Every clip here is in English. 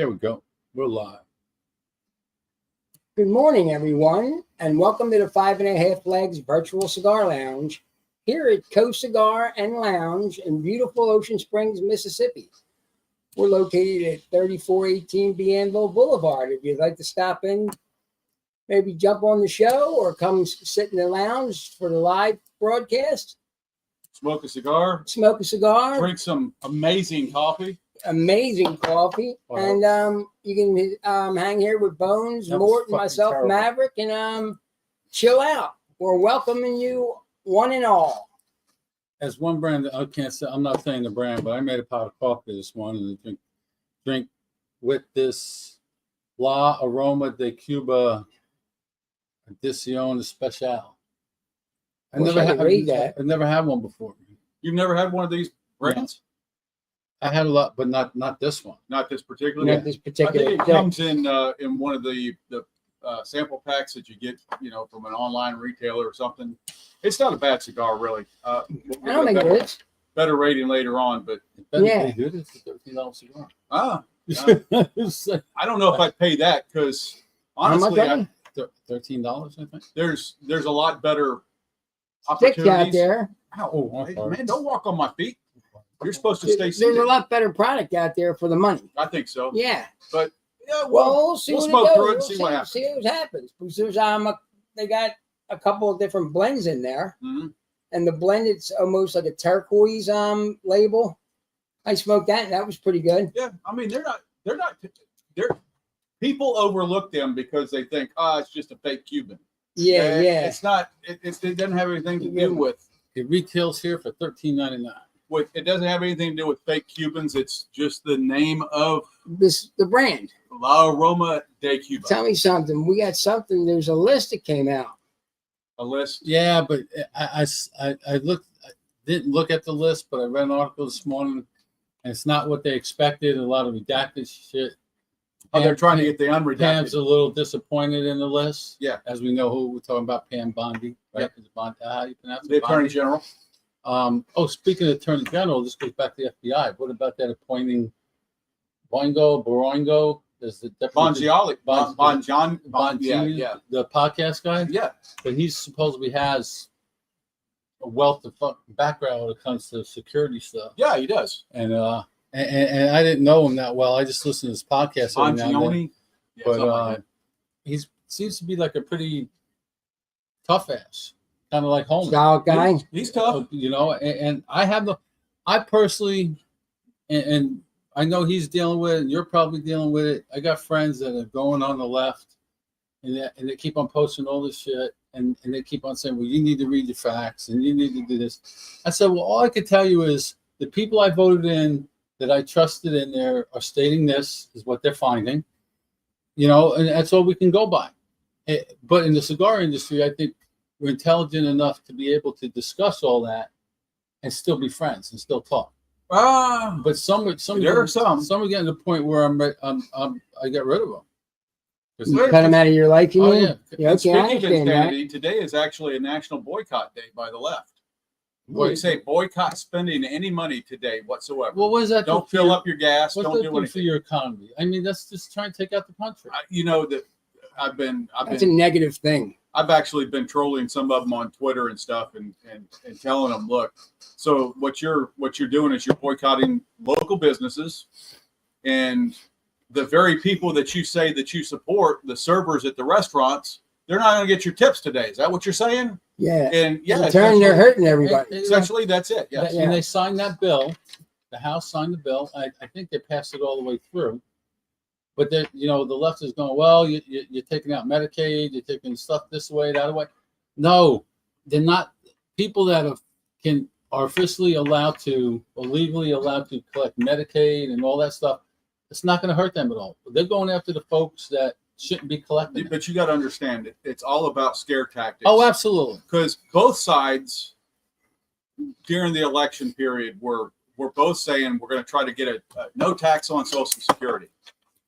There we go. We're live. Good morning, everyone, and welcome to the 5.5 Legs Virtual Cigar Lounge here at Coast Cigar and Lounge in beautiful Ocean Springs, Mississippi. We're located at 3418 Bienville Boulevard. If you'd like to stop in, maybe jump on the show or come sit in the lounge for the live broadcast. Smoke a cigar. Smoke a cigar. Drink some amazing coffee. Amazing coffee. Wow. And you can hang here with Bones, Mort, and myself, terrible. Maverick, and chill out. We're welcoming you one and all. As one brand, I can't say, I'm not saying the brand, but I made a pot of coffee this morning and drink with this La Aroma de Cuba Edición Especial. I never had one before. You've never had one of these brands? I had a lot, but not this one. Not this particular. Not this particular. I think it comes in one of the sample packs that you get, from an online retailer or something. It's not a bad cigar, really. I don't think it is. Better rating later on, but yeah, good. It's a $13 cigar. I don't know if I'd pay that because honestly, $13. I think there's a lot better opportunities sticks out there. Oh, man, don't walk on my feet. You're supposed to stay seated. There's a lot better product out there for the money. I think so. Yeah. But we'll smoke through it and see what happens. See what happens. Because there's they got a couple of different blends in there. Mm-hmm. And the blend, it's almost like a turquoise label. I smoked that and that was pretty good. Yeah. I mean, people overlook them because they think, it's just a fake Cuban. Yeah, yeah. It's not, it doesn't have anything to do with. It retails here for $13.99. It doesn't have anything to do with fake Cubans. It's just the name of the brand. La Aroma de Cuba. Tell me something. We got something. There's a list that came out. A list? Yeah, but I didn't look at the list, but I read an article this morning, and it's not what they expected. A lot of redacted shit. They're trying to get the unredacted. Pam's a little disappointed in the list. Yeah. As we know who we're talking about, Pam Bondi, right? Yep. How you pronounce it? The Attorney General. Speaking of Attorney General, this goes back to the FBI. What about that appointing Borongo? Is the Bongioli? Yeah, the podcast guy? Yeah. But he supposedly has a wealth of background when it comes to security stuff. Yeah, he does. And I didn't know him that well. I just listened to his podcast. Bongioli? Yeah, but he seems to be like a pretty tough ass. Kind of like Holmes. Solid guy. He's tough, and I personally, and I know he's dealing with it, and you're probably dealing with it. I got friends that are going on the left, and they keep on posting all this shit, and they keep on saying, well, you need to read the facts, and you need to do this. I said, well, all I could tell you is the people I voted in that I trusted in there are stating this is what they're finding, and that's all we can go by. But in the cigar industry, I think we're intelligent enough to be able to discuss all that and still be friends and still talk. But some are getting to the point where I get rid of them. You cut them out of your life, you mean? Yeah. Speaking of insanity, today is actually a national boycott day by the left. They say boycott spending any money today whatsoever. Well, what is that? Don't fill up your gas. Don't do anything for your economy. I mean, that's just trying to take out the country. That's a negative thing. I've actually been trolling some of them on Twitter and stuff and telling them, look, so what you're doing is you're boycotting local businesses, and the very people that you say that you support, the servers at the restaurants, they're not going to get your tips today. Is that what you're saying? Yeah. And yeah, they're hurting everybody. Essentially, that's it. Yes. And they signed that bill. The House signed the bill. I think they passed it all the way through. But the left is going, well, you're taking out Medicaid, you're taking stuff this way, that way. No, they're not. People that are officially allowed to, or legally allowed to collect Medicaid and all that stuff, it's not going to hurt them at all. They're going after the folks that shouldn't be collecting. But you got to understand it. It's all about scare tactics. Oh, absolutely. Because both sides during the election period were both saying we're going to try to get a no tax on Social Security.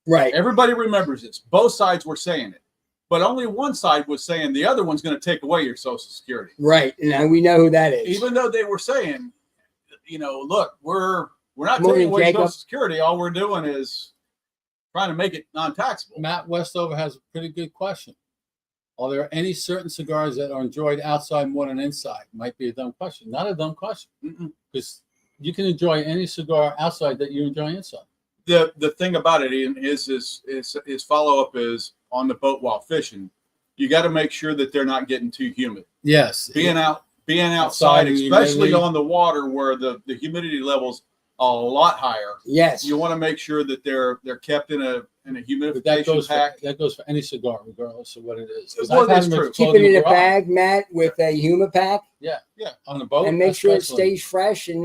Right. Everybody remembers this. Both sides were saying it, but only one side was saying the other one's going to take away your Social Security. Right. Now we know who that is. Even though they were saying, look, we're not taking away Social Security. All we're doing is trying to make it non-taxable. Matt Westover has a pretty good question. Are there any certain cigars that are enjoyed outside more than inside? Might be a dumb question. Not a dumb question, because you can enjoy any cigar outside that you enjoy inside. The thing about it, Ian, is his follow-up is on the boat while fishing. You got to make sure that they're not getting too humid. Yes. Being outside, Outside, especially humidity. on the water where the humidity levels a lot higher. Yes. You want to make sure that they're kept in a But humidification pack. that goes for any cigar, regardless of what it is. 'Cause Well, I've had that's them true. explode Keep it in a the garage. bag, Matt, with a humipack, Yeah, on the boat. and make sure it especially. stays fresh, and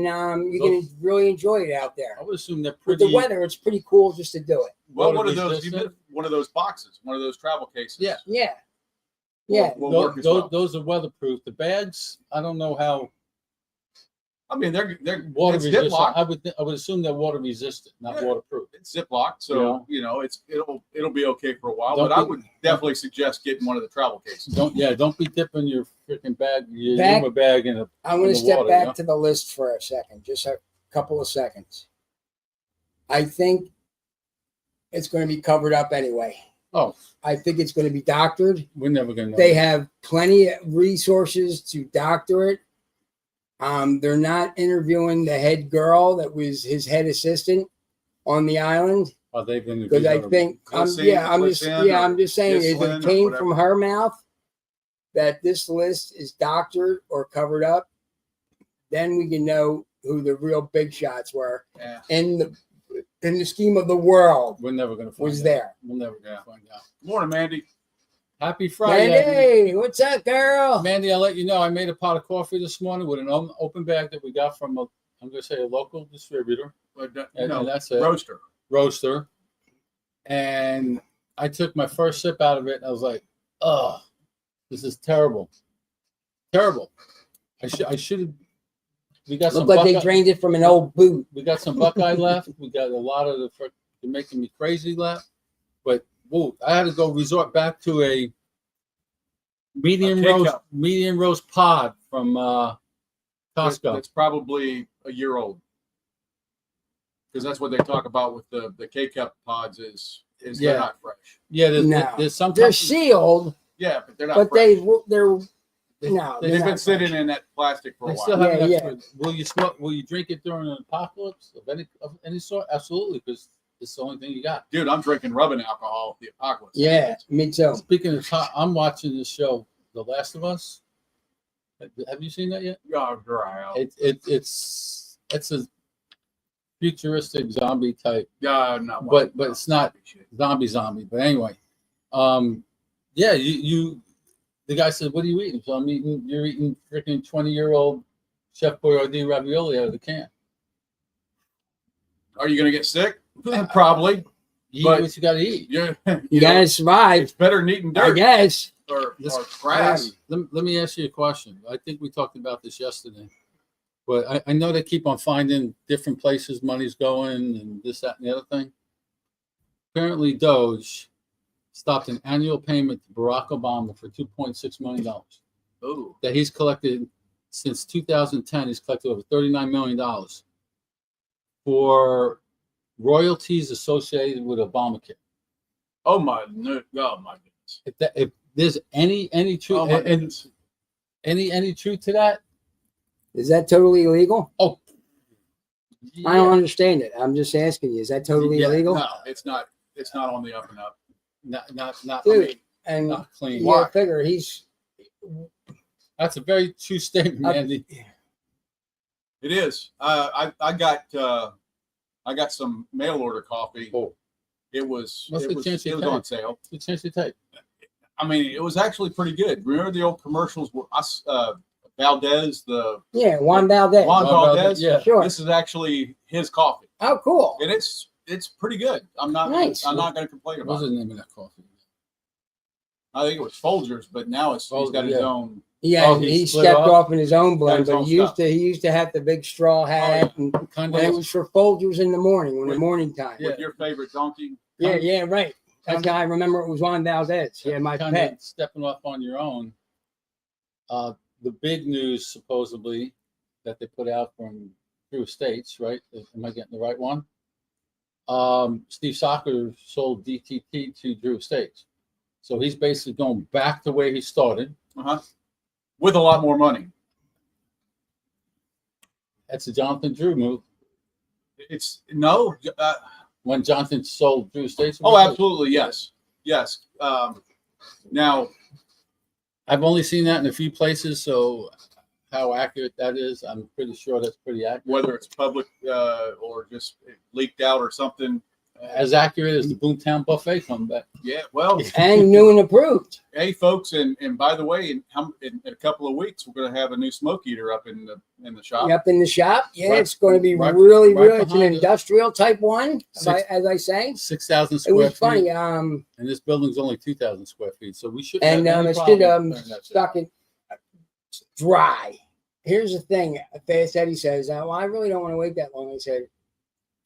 you can really enjoy it out there. I would assume they're With pretty. the weather, it's pretty cool just to do it. Well, water resistant. one of those boxes, one of those travel cases. Yeah. Yeah. Yeah. Will work as well. Those are weatherproof. The bags, I don't know how I mean, they're water it's resistant. Ziploc. I would assume they're water resistant, not Yeah. waterproof. It's Ziploc, so it'll be okay for a while. But I would definitely suggest getting one of the travel cases. Don't be dipping your freaking bag, your Back- Yuma bag in a. I'm going in to the step water, back you know? to the list for a second, just a couple of seconds. I think it's going to be covered up anyway. Oh, I think it's going to be doctored. we're never gonna know. They have plenty of resources to doctor it. They're not interviewing the head girl that was his head assistant on the island, Oh, they've been because I think I'm just saying if it Ghislaine or came whatever. from her mouth that this list is doctored or covered up, then we can know who the real big shots were Yeah. in the scheme of the world we're never gonna find was out. there. We're never gonna find out. Morning, Mandy. Happy Friday, Mandy, what's up, girl? Mandy. I'll let you know. I made a pot of coffee this morning with an open bag that we got from I'm gonna say a local distributor, and that's it. Roaster, and I took my first sip out of it and I was like, oh, this is terrible. I should have. We got some Looked like they Buckeye- drained it from an old boot. we got some Buckeye left. We got a lot of they're making me crazy left. But whoa, I had to go resort back to a medium roast pod from Costco. It's probably a year old. Because that's what they talk about with the K-Cup pods is Yeah. they're not fresh. Yeah, No. there's some They're companies- sealed, Yeah, but they're not but fresh. they're they- no. they- they're They've not been sitting fresh. in that plastic for a They while. still have Yeah, an yeah. extra. Will you smoke? Will you drink it during an apocalypse of any sort? Absolutely, because it's the only thing you got. Dude, I'm drinking rubbing alcohol with the apocalypse. Yeah, me too. Speaking of, I'm watching this show, The Last of Us. Have you seen that yet? Oh, dry out. It's a futuristic zombie type, Yeah, not but it's not zombie. But anyway, yeah, you. The guy said, "What are you eating?" So you're eating freaking 20-year-old Chef Boyardee ravioli out of the can. Are you gonna get sick? Probably. You eat But- what you got to eat. Yeah. You gotta survive, It's better than eating I dirt guess. or This- grass. Let me ask you a question. I think we talked about this yesterday, but I know they keep on finding different places money's going and this, that, and the other thing. Apparently, Doge stopped an annual payment to Barack Obama for $2.6 million Oh, that he's collected since 2010. He's collected over $39 million for royalties associated with Obamacare. oh my goodness. If there's any truth, Oh my and goodness. any truth to that? Is that totally illegal? Oh, I don't understand it. I'm just asking you. Is that totally Yeah, illegal? No, it's not. It's not on the up and up. not Dude, and not clean. you Why? gotta figure he's That's a very true statement, Andy. It is. I got some mail order coffee. Oh, It was What's the chance you it was take? on sale. it's a chance to take. I mean, it was actually pretty good. Remember the old commercials with us, Valdez, the Juan Valdez. Juan Valdez? Yeah. Sure. This is actually his coffee, Oh, cool. and it's pretty good. I'm not Nice. I'm not going to complain What was about the it. name of that coffee? I think it was Folgers, but now he's got his yeah. own. Yeah, Oh, he he split stepped off? off in his own blend, his but own he used stuff. to have the big straw hat, and Kind when it of. was for Folgers in the morning, when the With- morning time. Yeah. With your favorite donkey. Yeah, right. That's Kinda- how I remember it was Juan Valdez. Yeah, my kind pet. of stepping off on your own. The big news supposedly that they put out from through states, right? Am I getting the right one? Steve Soccer sold DTT to Drew Estates. So he's basically going back to where he started. With a lot more money. That's a Jonathan Drew move. It's no. When Jonathan sold Drew Estates. Oh, absolutely. Yes. Yes. Now, I've only seen that in a few places, so how accurate that is, I'm pretty sure that's pretty accurate. whether it's public or just leaked out or something. As accurate as the Boomtown Buffet comeback. Yeah, well, And new and approved. hey, folks, and by the way, in a couple of weeks, we're going to have a new smoke eater up in the shop. Up in the shop. Yeah, Right- it's going to be right- really, right really. It's an behind it. industrial type one, Six- as I say. 6,000 It square was feet. funny. And this building's only 2,000 square feet, so we shouldn't And have any it's problem still clearing that shit stuck out. in dry. Here's the thing. Fast Eddie says, well, I really don't want to wait that long. I said,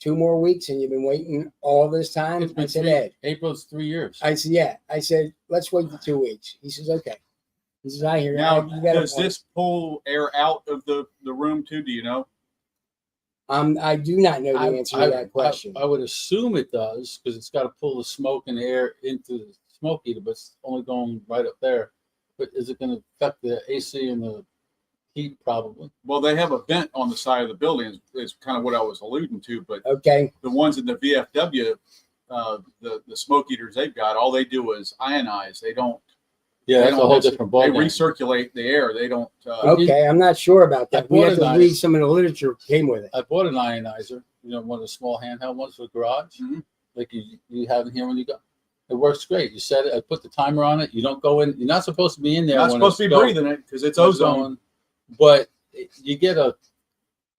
2 more weeks and you've been waiting all this time? It's been I said, three- Ed. April's 3 years. I said, yeah. I said, let's wait for 2 weeks. He says, okay. He says, I hear Now, you. Got a does point. this pull air out of the room too? Do you know? I do not know the answer to that question. I would assume it does because it's got to pull the smoke and air into the smoke eater, but it's only going right up there. But is it going to affect the AC and the heat? Probably. Well, they have a vent on the side of the building. Is kind of what I was alluding to. But Okay. the ones in the VFW, the smoke eaters they've got, all they do is ionize. They don't. Yeah, they that's a don't whole necess- different ball They game. recirculate the air. They don't. Okay. I'm not sure about I that. We bought have to a read nice- some of the literature came with it. I bought an ionizer, one of the small handheld ones for the garage, Mhm. like you have in here when you go. It works great. You set it. I put the timer on it. You don't go in. You're not supposed to be in there. Not when supposed to it's be going- breathing it because it's when it's ozone. going, but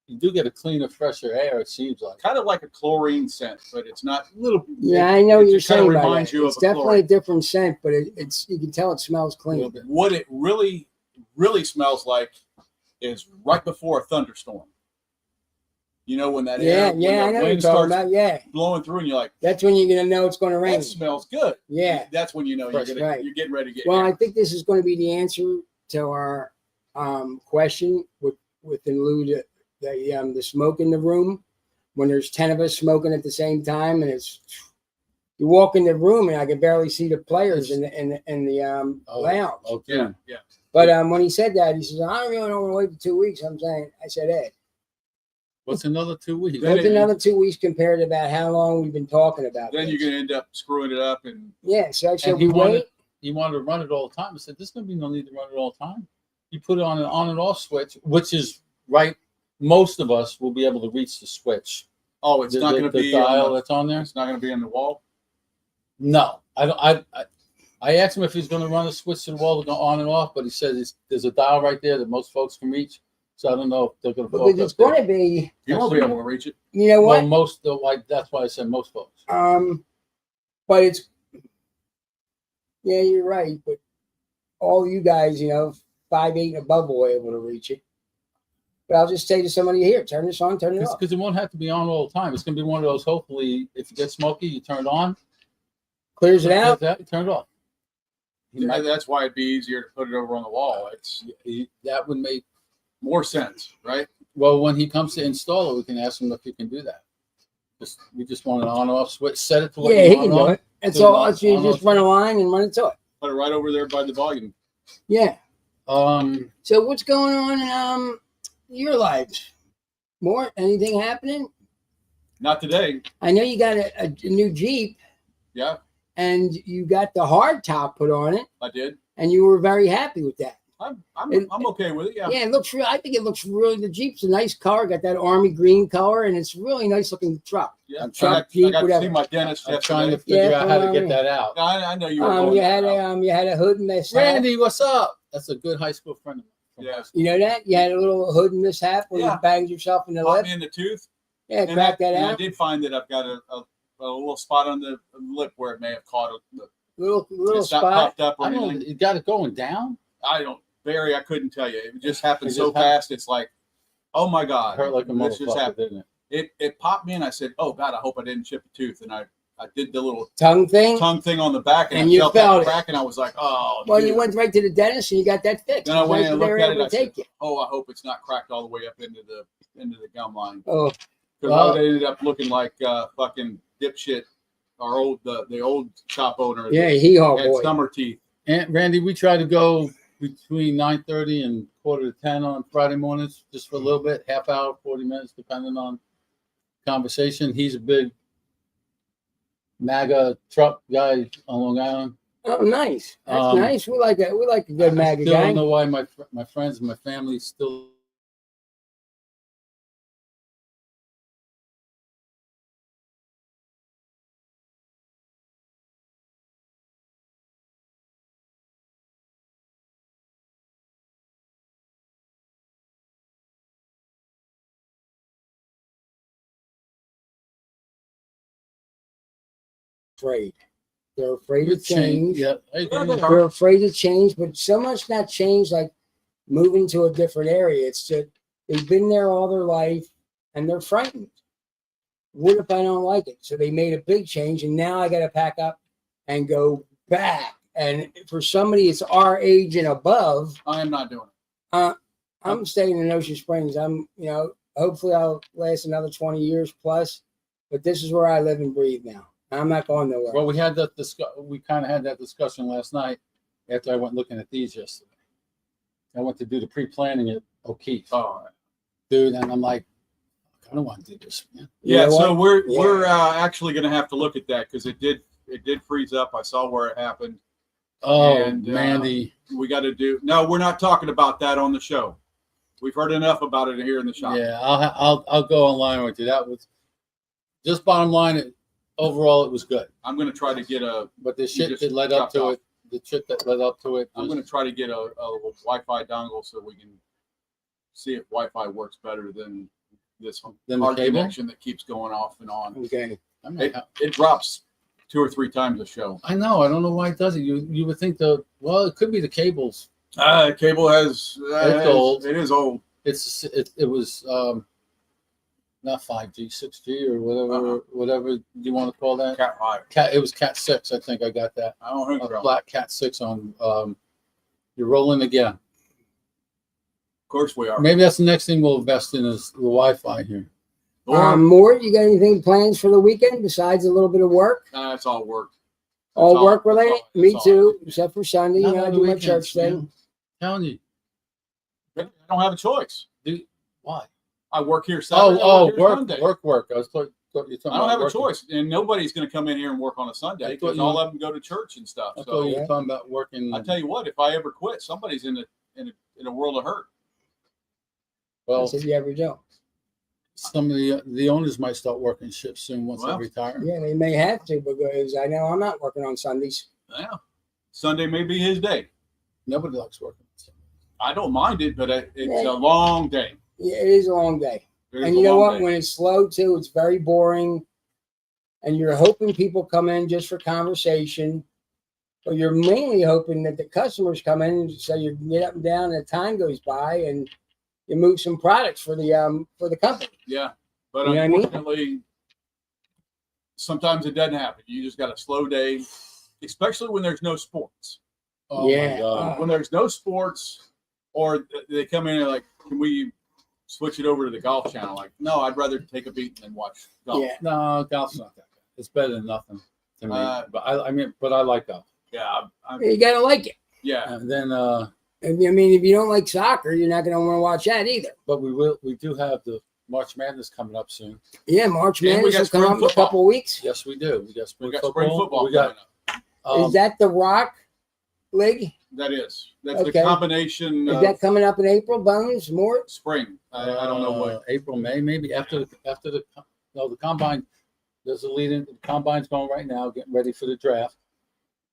you do get a cleaner, fresher air. It seems like. Kind of like a chlorine scent, but it's not little. Yeah, I know what it you're just kind saying. of About reminds it. you It's of a definitely chlorine. a different scent, but it's you can tell it smells A little clean. bit. What it really smells like is right before a thunderstorm. You know when that Yeah, air, when yeah, I the know what you're wind talking starts about. Yeah, blowing through, and you're like, that's when you're gonna know it's going to rain. that smells good. Yeah. That's when you know Fresh, right. you're getting ready to get. Well, air. I think this is going to be the answer to our question within lieu to the smoke in the room. When there's 10 of us smoking at the same time, and you walk in the room and I can barely see the players in the lounge. Okay. yeah. But when he said that, he says, I really don't want to wait for 2 weeks. I said, Ed, What's another 2 weeks? Then what's it- another 2 weeks compared to about how long we've been talking about Then this? you're going to end up screwing it up, and Yeah, so I said, And he we wanted- wait. He wanted to run it all the time. I said, "There's going to be no need to run it all the time. You put it on and off switch, which is right. Most of us will be able to reach the switch. oh, it's not going to the be dial on that's on the, there. it's not going to be on the wall. No, I don't. I asked him if he's going to run a switch to the wall to go on and off, but he said there's a dial right there that most folks can reach. So I don't know if they're going to. Because it's going to be, You won't be able to reach it. you know what? Well, most of that's why I said most folks. But it's, yeah, you're right. But all you guys, 5'8" and above will be able to reach it. But I'll just say to somebody here, turn this on, turn it off. Because it won't have to be on all the time. It's going to be one of those. Hopefully, if you get smoky, you turn it on. Clears it out. Turn it off. Yeah, that's why it'd be easier to put it over on the wall. It's That would make. more sense, right? Well, when he comes to install it, we can ask him if he can do that. We just want an on-off switch. Set it to what Yeah, you he want can do on. it. That's Do all. it That's you on just off run a line and run it to it. Put it right over there by the volume. Yeah. So what's going on in your lives? Mort, anything happening? Not today. I know you got a new Jeep Yeah, and you got the hard top put on it, I did. and you were very happy with that. I'm okay with it. Yeah. Yeah, it looks real. I think it looks really. The Jeep's a nice color. Got that army green color, and it's really nice looking truck. Yeah. I'm I got Jeep, to whatever. see my dentist I'm trying to yesterday. figure Yeah, out how to come get on. that out. I know you were going You that had route. you had a hood mishap. Randy, what's up? That's a good high school friend of mine. Yeah. You know that you had a little hood mishap where Yeah. you banged yourself in the Popped lip. me in the tooth. Yeah, And crack that and I out. did find that I've got a little spot on the lip where it may have caught it. Little It's not spot. puffed up or I don't. anything. You got it going down. I don't. Barry, I couldn't tell you. It just happened It so just happened. fast. It's like, oh my God. Hurt like a This just motherfucker, happened. didn't it? It popped me and I said, oh God, I hope I didn't chip a tooth. And I did the little Tongue thing. tongue thing on the back and And I you felt felt that it. crack and I was like, oh. Well, dude. you went right to the dentist and you got that fixed. Then I went Nice and they looked were at able it. I to said, take you. oh, I hope it's not cracked all the way up into the gum line. Oh, Because Well- I would have ended up looking like fucking dipshit, our old the old shop owner. Yeah, hee-haw had boy. summer teeth. And Randy, we try to go between 9:30 and 9:45 on Friday mornings, just for a little bit, half hour, 40 minutes, depending on conversation. He's a big MAGA truck guy on Long Island. Oh, nice. That's nice. We like that. We like a good I MAGA still guy. don't know why my friends and my family still. Afraid. They're afraid of change. Yeah, I agree. They're afraid of change, but so much not change like moving to a different area. It's just they've been there all their life and they're frightened. What if I don't like it? So they made a big change, and now I got to pack up and go back. And for somebody it's our age and above, I am not doing it. I'm staying in Ocean Springs. Hopefully I'll last another 20 years plus, but this is where I live and breathe now. I'm not going nowhere. Well, we had that we kind of had that discussion last night after I went looking at these yesterday. I went to do the pre-planning at O'Keefe. Oh, Dude, and I'm like, I don't want to do this, man. yeah. You know So what? we're actually going to have to look at that because it did freeze up. I saw where it happened. Oh, And, Mandy. We got to do. No, we're not talking about that on the show. We've heard enough about it here in the shop. Yeah, I'll go online with you. That was just bottom line. Overall, it was good. I'm going to try to get But the shit just that led up dropped to off. it, the shit that led up to it, I'm going to try to get a Wi-Fi dongle so we can see if Wi-Fi works better than this Than the hard cable? connection that keeps going off and on. Okay. It drops 2 or 3 times a show. I know. I don't know why it does it. You would think it could be the cables. Cable has It's old. It is old. It was not 5G, 6G or whatever you want to call that. Cat 5. It was Cat 6. I think I got that. I don't think so. Black Cat 6 on. You're rolling again. Of course we are. Maybe that's the next thing we'll invest in is the Wi-Fi here. Mort, you got anything plans for the weekend besides a little bit of work? It's all work. All work related? that's Me all. too, except for Sunday. Not I on do the my weekends, church thing. man. Telling you. I don't have a choice. Why? I work here Saturday. I work here Sunday. work. I was thought you're talking I don't about have a working. choice, and nobody's going to come in here and work on a Sunday I thought because you- all of them go to church and stuff. I thought So you were talking about working. I tell you what, if I ever quit, somebody's in a world of hurt. Well, That's if you ever do. some of the owners might start working shifts soon once they Well, retire. Yeah, they may have to because I know I'm not working on Sundays. Yeah, Sunday may be his day. Nobody likes working. I don't mind it, but it's Yeah. a long day. Yeah, it is a long day. It is And a you know long what? day. When it's slow too, it's very boring. And you're hoping people come in just for conversation. But you're mainly hoping that the customers come in so you can get up and down and time goes by and you move some products for the company. Yeah, but You know what I mean? unfortunately, sometimes it doesn't happen. You just got a slow day, especially when there's no sports. Oh Yeah. my God. When there's no sports, or they come in and like, can we switch it over to the golf channel? Like, no, I'd rather take a beat than watch golf. Yeah. No, golf's not that good. It's better than nothing to me. Uh, But I like golf. Yeah, You gotta like it. yeah. And then I mean, if you don't like soccer, you're not gonna want to watch that either. but we do have the March Madness coming up soon. Yeah, March And we Madness got will come spring up in a football. couple of weeks. Yes, we do. We got spring We got football. spring football We got coming up. Is that the Rock League? That's the Okay. combination Is of that coming up in April, Bones? Mort? spring. I don't know what. April, May, maybe after the combine. There's a lead in. The combine's going right now, getting ready for the draft,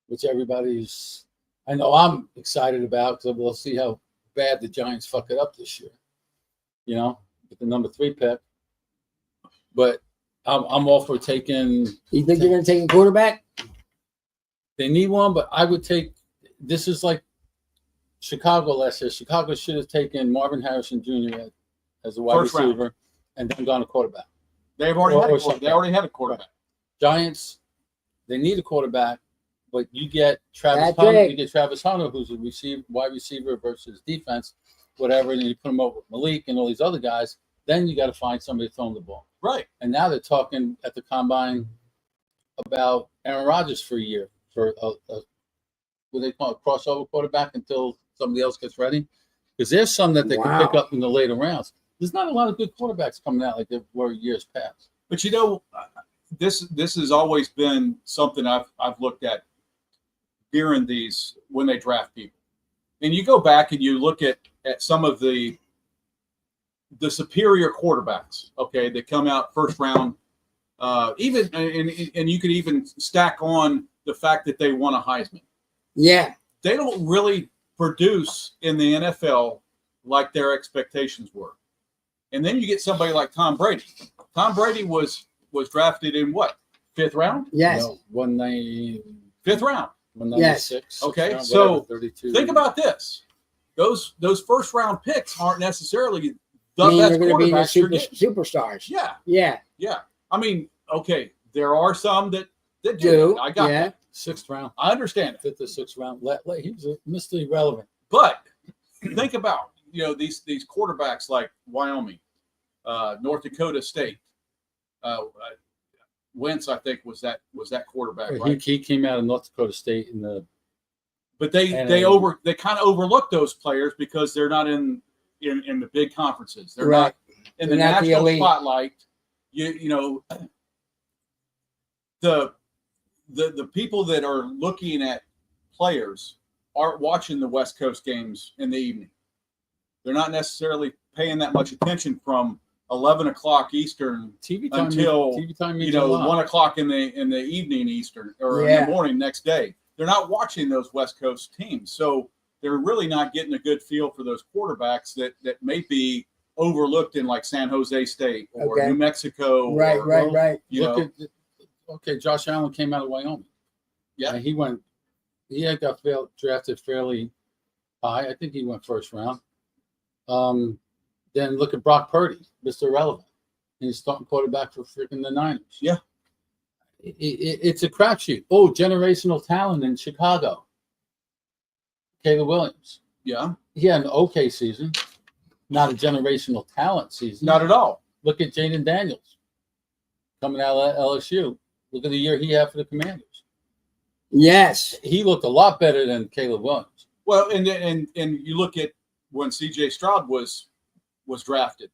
which everybody's. I know I'm excited about because we'll see how bad the Giants fuck it up this year. You know, with the number 3 pick. But I'm all for taking. You think you're gonna take a quarterback? They need one, but I would take. This is like Chicago last year. Chicago should have taken Marvin Harrison Jr. as a wide First round. receiver and then gone to quarterback. They've already Or had something. they already had a quarterback. Giants, they need a quarterback, but you get Travis That's Hunter. it. You get Travis Hunter, who's a wide receiver versus defense, whatever, and you put him over with Malik and all these other guys. Then you got to find somebody to throw him the ball. Right. And now they're talking at the combine. about Aaron Rodgers for a year for what they call a crossover quarterback until somebody else gets ready. Because there's some that they can pick up in the later rounds. There's not a lot of good quarterbacks coming out like there were years past. But you know, this has always been something I've looked at during these when they draft people. And you go back and you look at some of the superior quarterbacks, okay, that come out first round, even and you could even stack on the fact that they won a Heisman. Yeah, they don't really produce in the NFL like their expectations were. And then you get somebody like Tom Brady. Tom Brady was drafted in what? 5th round? Yes. No, 190. 5th round. 196. Yes. Okay, Round, so whatever, 32. Think about this. Those first round picks aren't necessarily the I mean, best they're going to be the quarterbacks you're getting. superstars. Yeah. Yeah. I mean, okay, there are some that Do. I got Yeah. that. 6th round. I understand it. 5th or 6th round. He was Mr. Irrelevant. But think about, these quarterbacks like Wyoming, North Dakota State. Wentz, I think, was that quarterback, right? He came out of North Dakota State But they kind of overlook those players because they're not in the big conferences. They're not in the national spotlight. The people that are looking at players aren't watching the West Coast games in the evening. They're not necessarily paying that much attention from 11 o'clock Eastern TV time until TV time 1 o'clock in the evening Eastern or in the morning next day. They're not watching those West Coast teams, so they're really not getting a good feel for those quarterbacks that may be overlooked in like San Jose State or New Mexico. Right. Okay, Josh Allen came out of Wyoming. Yeah, he had got drafted fairly high. I think he went 1st round. Then look at Brock Purdy, Mr. Irrelevant. He's starting quarterback for freaking the Niners. Yeah. It's a crapshoot. Oh, generational talent in Chicago. Caleb Williams. Yeah. He had an okay season. Not a generational talent season. Not at all. Look at Jaden Daniels coming out of LSU. Look at the year he had for the Commanders. Yes. He looked a lot better than Caleb Williams. Well, and you look at when C.J. Stroud was drafted,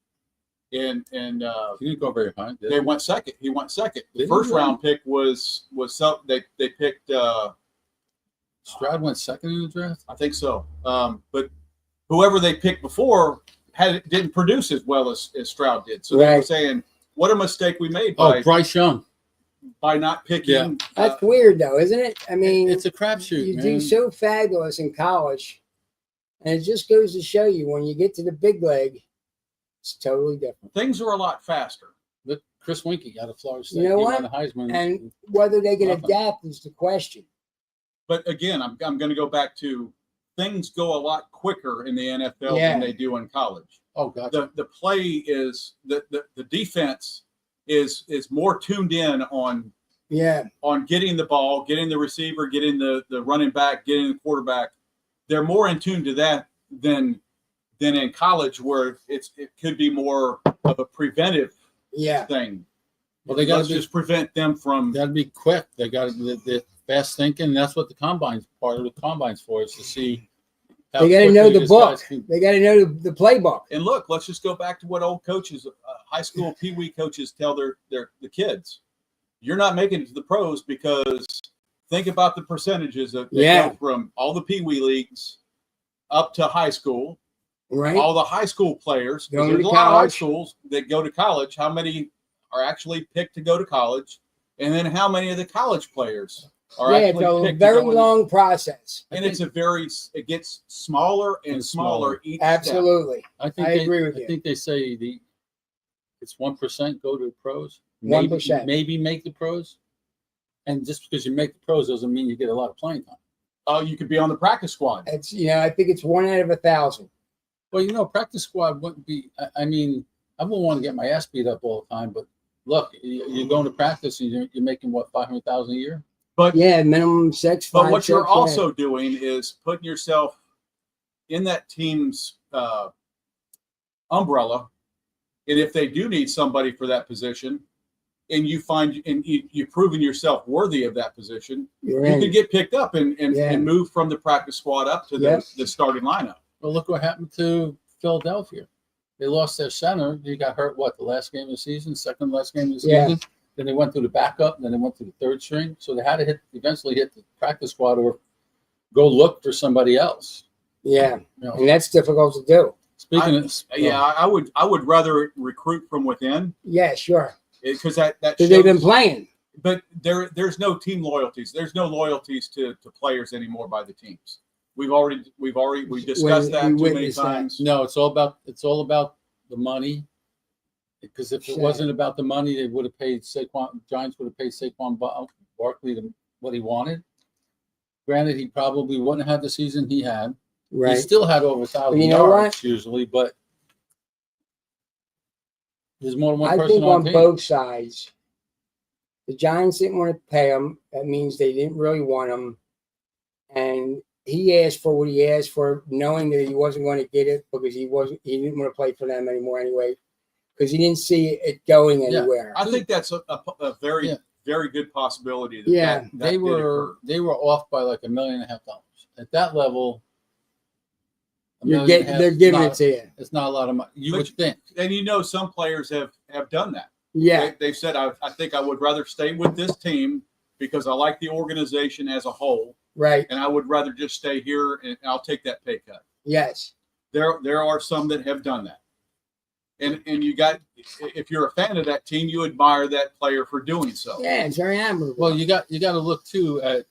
and he didn't go very high. They went second. He went second. The Did first he? round pick was they picked. Stroud went 2nd in the draft. I think so. But whoever they picked before didn't produce as well as Stroud did. So they were saying, what a mistake we made by Bryce Young. By not picking. Yeah. That's weird, though, isn't it? I mean, it's a crapshoot. You do so fabulous in college, and it just goes to show you when you get to the big league, it's totally different. Things are a lot faster. Look, Chris Winkie out of Florida State. You know what? Heisman and whether they can adapt is the question. But again, I'm going to go back to things go a lot quicker in the NFL than they do in college. Oh, gotcha. The play is the defense is more tuned in on getting the ball, getting the receiver, getting the running back, getting the quarterback. They're more in tune to that than in college, where it could be more of a preventive thing. Well, they got to just prevent them from. Got to be quick. They got the fast thinking. That's what the combine's part of the combine's for, is to see. They got to know the book. They got to know the playbook. And look, let's just go back to what old coaches, high school Pee Wee coaches tell the kids: you're not making it to the pros because think about the percentages that go from all the Pee Wee leagues up to high school. Right. All the high school players. Going there's to a lot of high college. schools that go to college. How many are actually picked to go to college? And then how many of the college players are actually it's a picked very to go long process. And it gets smaller and smaller each Absolutely. step. I agree with you. I think they say it's 1% go to the pros. 1%. Maybe make the pros. And just because you make the pros doesn't mean you get a lot of playing time. You could be on the practice squad. It's I think it's 1 out of 1,000. Well, practice squad wouldn't be. I mean, I wouldn't want to get my ass beat up all the time. But look, you're going to practice and you're making what, $500,000 a year. But minimum 6. But what you're also doing is putting yourself in that team's umbrella, and if they do need somebody for that position, and you find and you've proven yourself worthy of that position, You're you in. could get picked up and Yeah. move from the practice squad up to the starting lineup. Well, look what happened to Philadelphia. They lost their center. He got hurt, what, the last game of the season, second last game of the season? Yeah. Then they went to the backup, then they went to the third string. So they had to eventually hit the practice squad or go look for somebody else. Yeah, You know, and that's difficult to do. speaking of, I would rather recruit from within Yeah, sure. because that Because they've been playing. But there's no team loyalties. There's no loyalties to players anymore by the teams. We discussed that too many times. No, it's all about the money. Because if it wasn't about the money, they would have paid Saquon. Giants would have paid Saquon Barkley what he wanted. Granted, he probably wouldn't have had the season he had. Right. He still had over 1,000 yards usually, but there's more than one person I think on team. both sides. The Giants didn't want to pay him. That means they didn't really want him. And he asked for what he asked for, knowing that he wasn't going to get it because he didn't want to play for them anymore anyway, because he didn't see it going anywhere. I think that's a very very good possibility. That they were off by like $1.5 million. At that level, they're giving it to you. It's not a lot of money. You would think. And some players have done that. Yeah. They've said, I think I would rather stay with this team because I like the organization as a whole. Right. And I would rather just stay here and I'll take that pay cut. Yes. There are some that have done that. And if you're a fan of that team, you admire that player for doing so. Yeah, it's very admirable. Well, you got to look too at,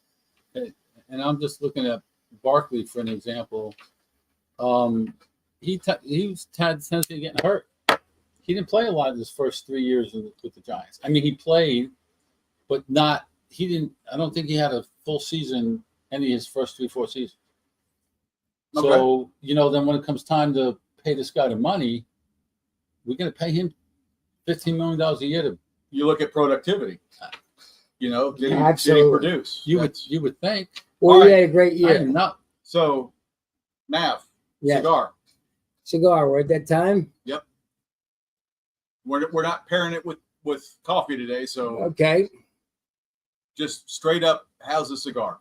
and I'm just looking at Barkley for an example. He had tendency of getting hurt. He didn't play a lot in his first 3 years with the Giants. I mean, he played, but not. He didn't. I don't think he had a full season any of his first 3-4 seasons. Okay. So then when it comes time to pay this guy the money, we're going to pay him $15 million a year. You look at productivity. Did he produce? You would think. Well, he right. had a great year. Not. So, Mav, Yeah. Cigar at that time. Yep. We're not pairing it with coffee today, so Okay. just straight up, how's the cigar?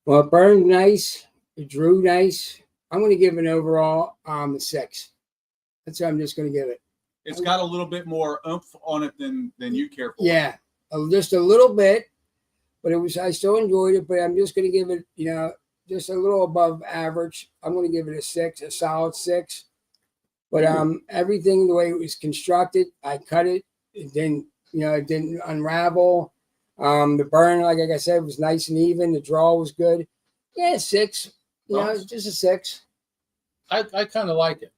Well, it burned nice. It drew nice. I'm going to give an overall 6. That's what I'm just going to give it. It's got a little bit more oomph on it than you care for. Yeah, just a little bit, but I still enjoyed it. But I'm just going to give it, just a little above average. I'm going to give it a 6, a solid 6. But everything the way it was constructed, I cut it. It didn't unravel. The burn, like I said, was nice and even. The draw was good. Yeah, 6. Just a 6. I kind of like it.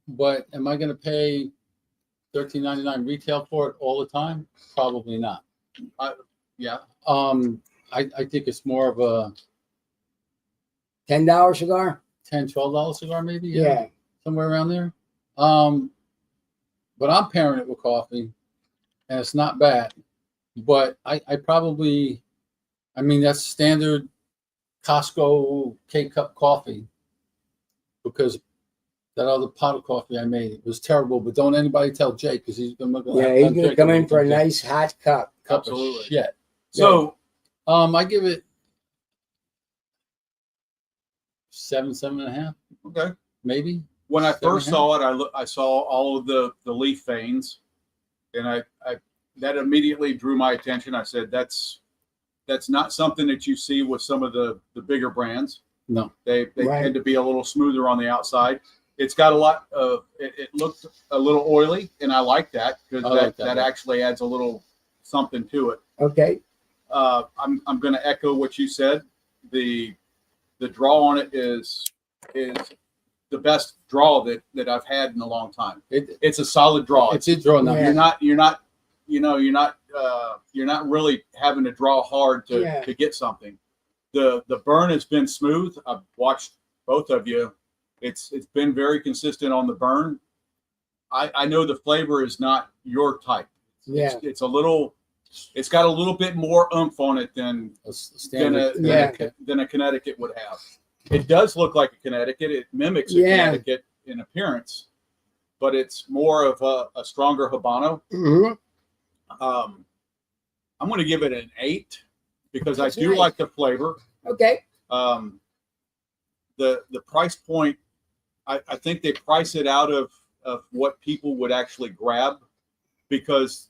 But am I going to pay $13.99 retail for it all the time? Probably not. Yeah. I think it's more of a $10 cigar. $10, $12 cigar, maybe. Yeah. Somewhere around there. But I'm pairing it with coffee, and it's not bad. But I probably, that's standard Costco K-cup coffee, because that other pot of coffee I made, it was terrible. But don't anybody tell Jake, because he's going to look. Yeah, he's going to come in for a nice hot cup. Absolutely. Yeah. So, I give it 7.5. Okay. Maybe. When I first saw it, I saw all of the leaf veins, and I that immediately drew my attention. I said, that's not something that you see with some of the bigger brands. No, they tend to be a little smoother on the outside. It's got a lot of. It looked a little oily, and I like that because that actually adds a little something to it. Okay. I'm going to echo what you said. The draw on it is the best draw that I've had in a long time. It's a solid draw. It's a draw. Now. You're not really having to draw hard to get something. The burn has been smooth. I've watched both of you. It's been very consistent on the burn. I know the flavor is not your type. Yeah. It's got a little bit more oomph on it than a Connecticut would have. It does look like a Connecticut. It mimics a Connecticut in appearance, but it's more of a stronger Habano. Mm-hmm. I'm going to give it an 8 because That's I do nice. like the flavor. Okay. The price point, I think they price it out of what people would actually grab, because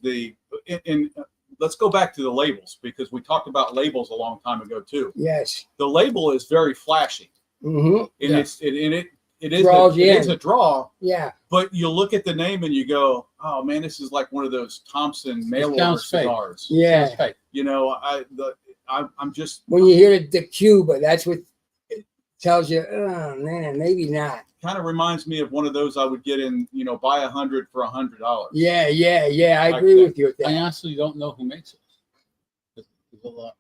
let's go back to the labels, because we talked about labels a long time ago too. Yes. The label is very flashy, Mm-hmm. and it is a draw. Yeah. But you look at the name and you go, oh man, this is like one of those Thompson mail order cigars. Yeah. You know, I'm just, When you hear the Cuba, that's what it tells you. Oh man, maybe not. kind of reminds me of one of those I would get in, buy 100 for $100. Yeah. I Like agree that. with you with that. I honestly don't know who makes it. There's a lot.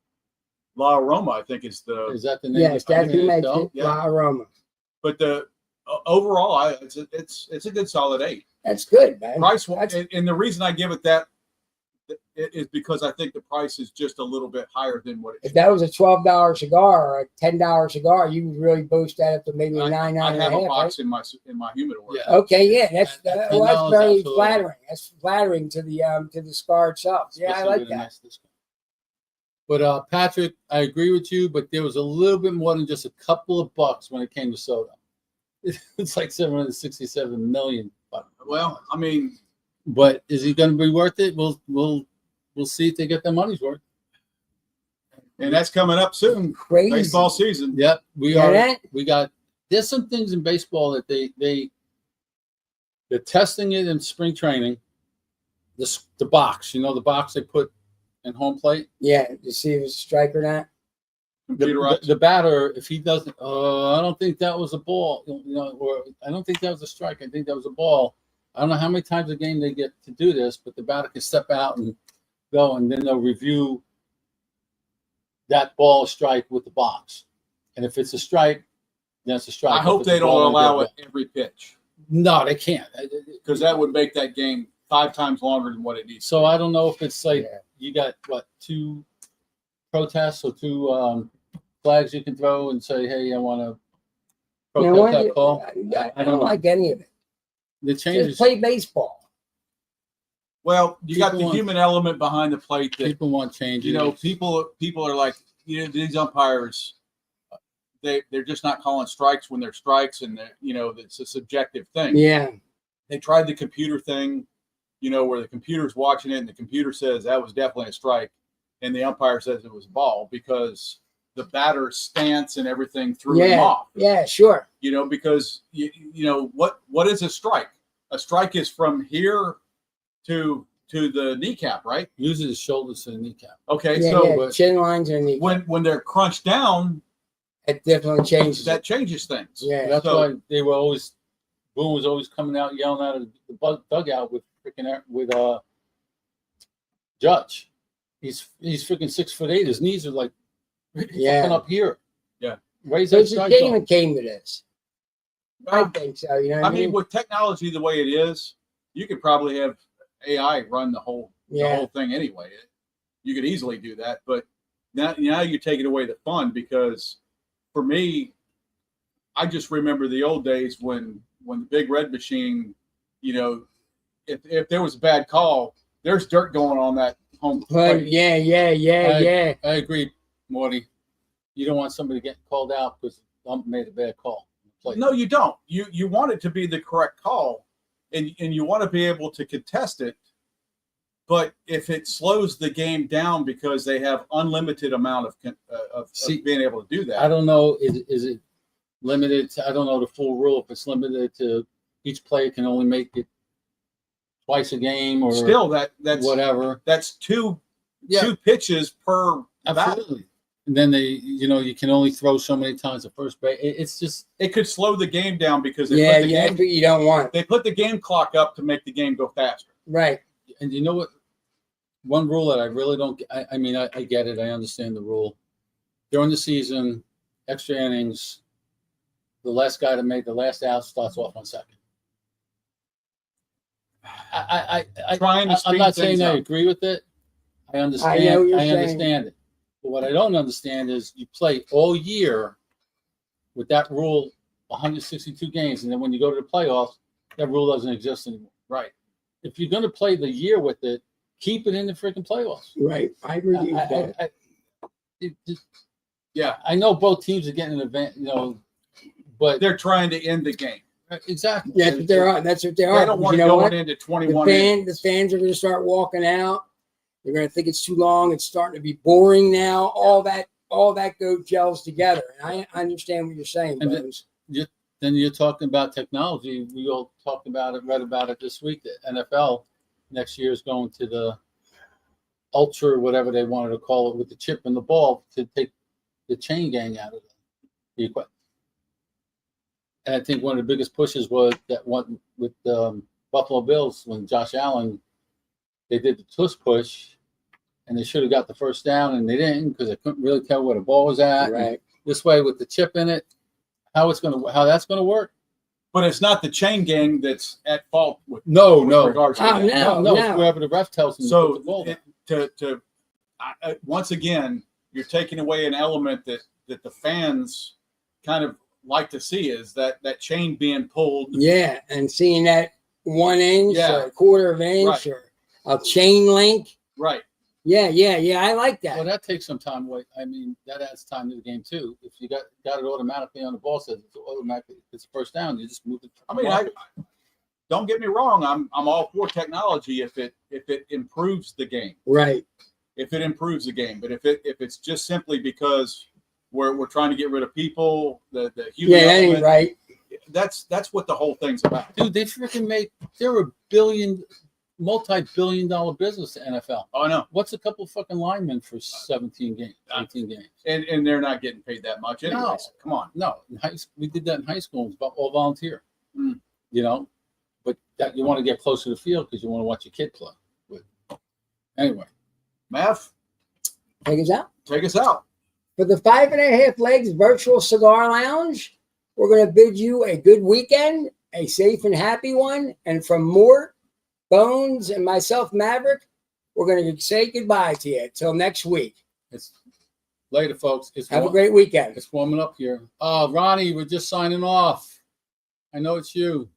La Aroma, I think is the. Is that the name? Yes, that's who makes itself? it. Yeah. La Aroma. But the overall, it's a good solid 8. That's good, man. Price, That's- and the reason I give it that is because I think the price is just a little bit higher than what it If should. that was a $12 cigar or a $10 cigar, you would really boost that up to maybe a $9, I have a $9.5, box in my humidor. Yeah. Okay, yeah, that's At well, that's $10, very absolutely. flattering. That's flattering to the cigar itself. Yeah, I Especially like with a that. nice discount. But Patrick, I agree with you, but there was a little bit more than just a couple of bucks when it came to soda. It's like 767 million. Well, I mean, But is he going to be worth it? We'll see if they get their money's worth. and that's coming up soon. Crazy. Baseball season. Yep, we Yeah, are. that- We got. There's some things in baseball that they're testing it in spring training. The box, the box they put in home plate. Yeah, to see if it's a strike or not. Computerized. The batter, if he doesn't, I don't think that was a ball, or I don't think that was a strike. I think that was a ball. I don't know how many times a game they get to do this, but the batter can step out and go, and then they'll review that ball strike with the box. And if it's a strike, then it's a strike. I If hope it's a they don't ball, then allow they're it every pitch, No, they can't. because that would make that game 5 times longer than what it needs. So I don't know if it's like Yeah. you got 2 protests or 2 flags you can throw and say, "Hey, I want to You know protest what? that call." I don't like any of it. The Just changes. play baseball. Well, you got People the want- human element behind the plate that, People want changes. people are like, these umpires, they're just not calling strikes when they're strikes, and it's a subjective thing. Yeah. They tried the computer thing, where the computer's watching it and the computer says that was definitely a strike, and the umpire says it was a ball because the batter's stance and everything threw him off. Yeah, sure. Because what is a strike? A strike is from here to the kneecap, right? Uses his shoulders to the kneecap. Okay, Yeah, so yeah. but Chin lines are neat. when they're crunched down, It definitely changes. that changes things. Yeah. That's So- why they were always Boone was always coming out yelling out of the dugout with Judge. He's freaking 6'8". His knees are like Yeah. fucking up here. Yeah. Raise So that it's a strike shame zone. it came to this. I think so. You know what I mean, with technology the way it is, you could probably have AI run the whole thing anyway. You could easily do that, but now you're taking away the fun, because for me, I just remember the old days when the big red machine, if there was a bad call, there's dirt going on that home But plate. yeah. I agree, Morty. You don't want somebody getting called out because ump made a bad call. Like, No, you don't. You want it to be the correct call, and you want to be able to contest it. But if it slows the game down because they have unlimited amount of being able to do that, I don't know. Is it limited to, I don't know the full rule. If it's limited to each player can only make it twice a game or still that's whatever. That's two pitches per bat. Absolutely. And then you can only throw so many times at first base. It's just It could slow the game down because they Yeah, put the that's what you don't want. they put the game clock up to make the game go faster. Right. and you know what? One rule that I really don't. I mean, I get it. I understand the rule. During the season, extra innings, the last guy to make the last out starts off on second. Trying to I'm speed not things saying I up. agree with it. I understand. know what you're I saying. understand it. But what I don't understand is you play all year with that rule, 162 games, and then when you go to the playoffs, That rule doesn't exist anymore. Right. If you're going to play the year with it, keep it in the freaking playoffs. Right. I agree with that. Yeah. I know both teams are getting an event, but They're trying to end the game. exactly. That's what they're on. That's what they are. They don't want you to know go what? into 21 The fans are going to start walking out. They're going to think it's too long. It's starting to be boring now. All that gels together. And I understand what you're saying, Bones. Then you're talking about technology. We all talked about it, read about it this week. The NFL next year is going to the ultra, whatever they wanted to call it, with the chip in the ball to take the chain gang out of the equipment. And I think one of the biggest pushes was that one with Buffalo Bills when Josh Allen, they did the tush push, and they should have got the first down, and they didn't because they couldn't really tell where the ball was at. Right. And this way, with the chip in it, how that's gonna work? But it's not the chain gang that's at fault with No. regards to that. No. Whoever the ref tells them. So to put the ball down. Once again, you're taking away an element that the fans kind of like to see is that chain being pulled. Yeah, and seeing that 1 inch or a quarter of an inch or a chain link. Right. Yeah. I like that. Well, that takes some time away. I mean, that adds time to the game too. If you got it automatically on the ball, says it's automatically it's first down. You just move it. I mean, I don't get me wrong. I'm all for technology if it improves the game. Right. If it improves the game, but if it's just simply because we're trying to get rid of people, the human that element, ain't right. That's what the whole thing's about. Dude, they freaking they're a multi-billion-dollar business, the NFL. Oh, I know. What's a couple fucking linemen for 17 games, 18 games? And they're not getting paid that much anyways. No. Come on. No, we did that in high school. It was all volunteer. But that you want to get closer to the field because you want to watch your kid play. But anyway, Mav, Take us out. take us out. For the 5.5 Legs Virtual Cigar Lounge, we're going to bid you a good weekend, a safe and happy one. And from Mort, Bones, and myself, Maverick, we're going to say goodbye to you. Till next week. it's later, folks. Have a great weekend. It's warming up here. Oh, Ronnie, we're just signing off. I know it's you.